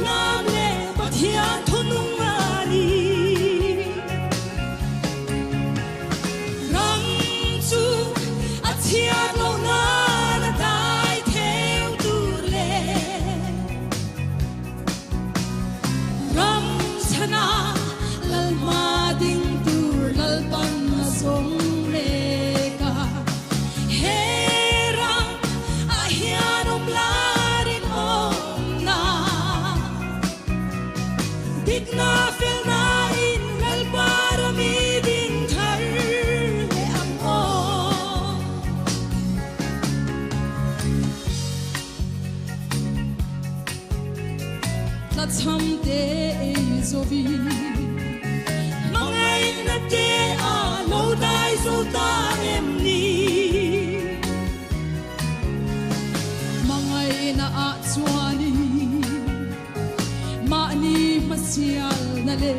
nam le pathian thonung ali ram chu achia lo na dai theo tur le ram chana lal ma ding tur lal pan na song le ka he ram a hian om larin om na dik na fel na in lal para mi ding thar le am o la cham te zovi mangai na te a lo dai zo ta em ni mangai na a chuani ma ni masial na le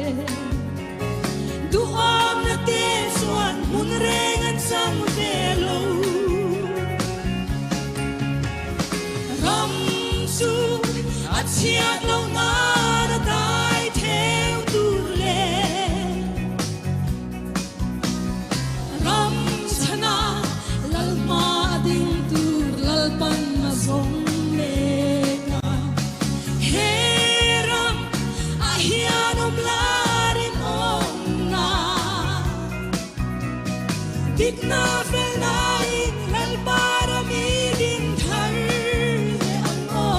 du om na te suan mun reng an sam ve lo ram su a chia lo na dai theo tur le ram chana lal ma ding tur lal pan na zong le ka he ram a hian om larin om na dik na fel na in lal para mi ding thar le am o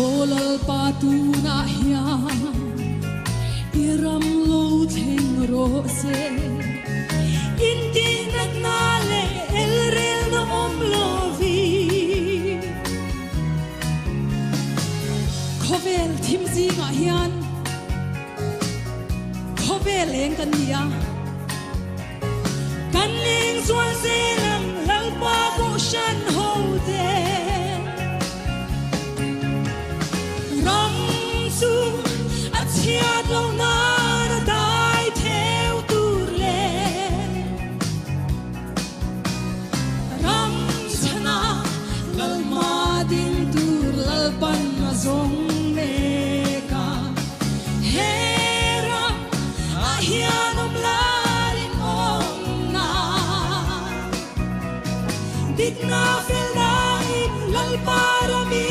olal patu na hian iram lo theng ro se intinat na le el rel na om lovi khovel thimzi nga hian khovel eng kan nia kan ling suan se lam lal pa ko shan ho de ram su achia lo na dai theo tur le ram chana lal ma ding tur lal pan na zong le ka he ram a hian om larin om na dik na fel na in lal para mi